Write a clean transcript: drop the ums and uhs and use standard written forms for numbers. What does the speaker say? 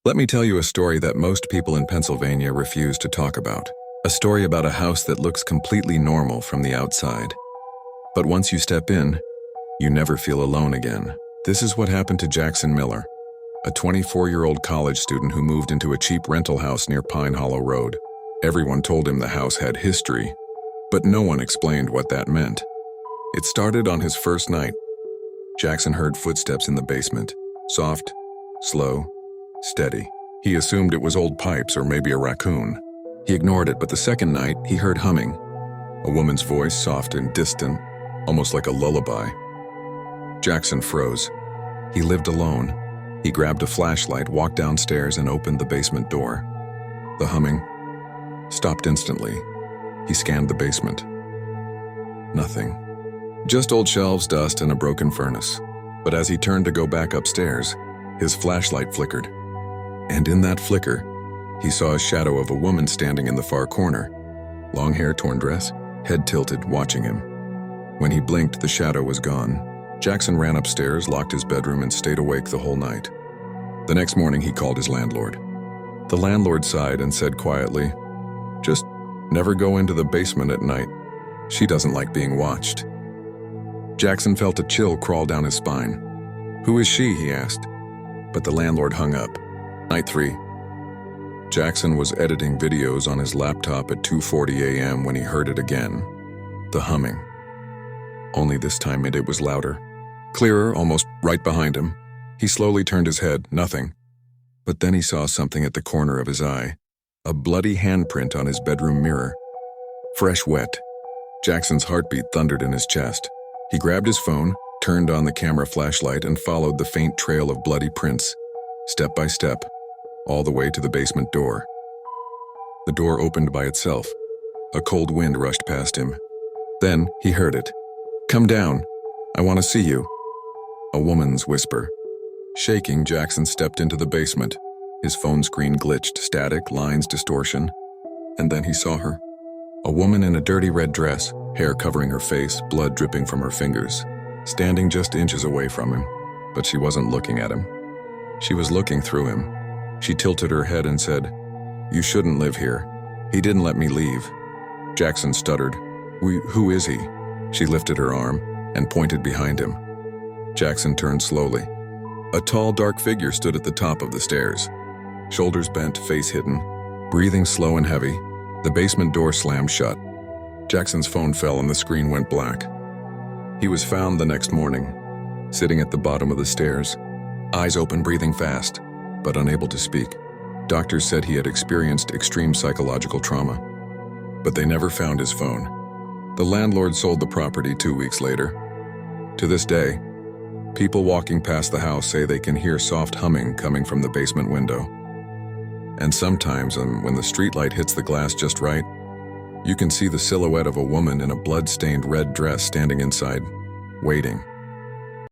Let me tell you a story that most people in Pennsylvania refuse to talk about. A story about a house that looks completely normal from the outside. But once you step in, you never feel alone again. This is what happened to Jackson Miller, a 24-year-old college student who moved into a cheap rental house near Pine Hollow Road. Everyone told him the house had history, but no one explained what that meant. It started on his first night. Jackson heard footsteps in the basement, soft, slow, steady. He assumed it was old pipes or maybe a raccoon. He ignored it, but the second night, he heard humming. A woman's voice, soft and distant, almost like a lullaby. Jackson froze. He lived alone. He grabbed a flashlight, walked downstairs, and opened the basement door. The humming stopped instantly. He scanned the basement. Nothing. Just old shelves, dust, and a broken furnace. But as he turned to go back upstairs, his flashlight flickered. And in that flicker, he saw a shadow of a woman standing in the far corner. Long hair, torn dress, head tilted, watching him. When he blinked, the shadow was gone. Jackson ran upstairs, locked his bedroom, and stayed awake the whole night. The next morning, he called his landlord. The landlord sighed and said quietly, "Just never go into the basement at night. She doesn't like being watched." Jackson felt a chill crawl down his spine. "Who is she?" he asked. But the landlord hung up. Night 3. Jackson was editing videos on his laptop at 2:40 a.m. when he heard it again. The humming. Only this time it was louder. Clearer, almost right behind him. He slowly turned his head. Nothing. But then he saw something at the corner of his eye. A bloody handprint on his bedroom mirror. Fresh, wet. Jackson's heartbeat thundered in his chest. He grabbed his phone, turned on the camera flashlight, and followed the faint trail of bloody prints, step by step, all the way to the basement door. The door opened by itself. A cold wind rushed past him. Then he heard it. "Come down. I want to see you." A woman's whisper. Shaking, Jackson stepped into the basement. His phone screen glitched, static, lines, distortion. And then he saw her. A woman in a dirty red dress, hair covering her face, blood dripping from her fingers, standing just inches away from him. But she wasn't looking at him. She was looking through him. She tilted her head and said, "You shouldn't live here. He didn't let me leave." Jackson stuttered. Who is he?" She lifted her arm and pointed behind him. Jackson turned slowly. A tall, dark figure stood at the top of the stairs. Shoulders bent, face hidden, breathing slow and heavy. The basement door slammed shut. Jackson's phone fell and the screen went black. He was found the next morning, sitting at the bottom of the stairs, eyes open, breathing fast, but unable to speak. Doctors said he had experienced extreme psychological trauma, but they never found his phone. The landlord sold the property 2 weeks later. To this day, people walking past the house say they can hear soft humming coming from the basement window. And sometimes, when the streetlight hits the glass just right, you can see the silhouette of a woman in a blood-stained red dress standing inside, waiting.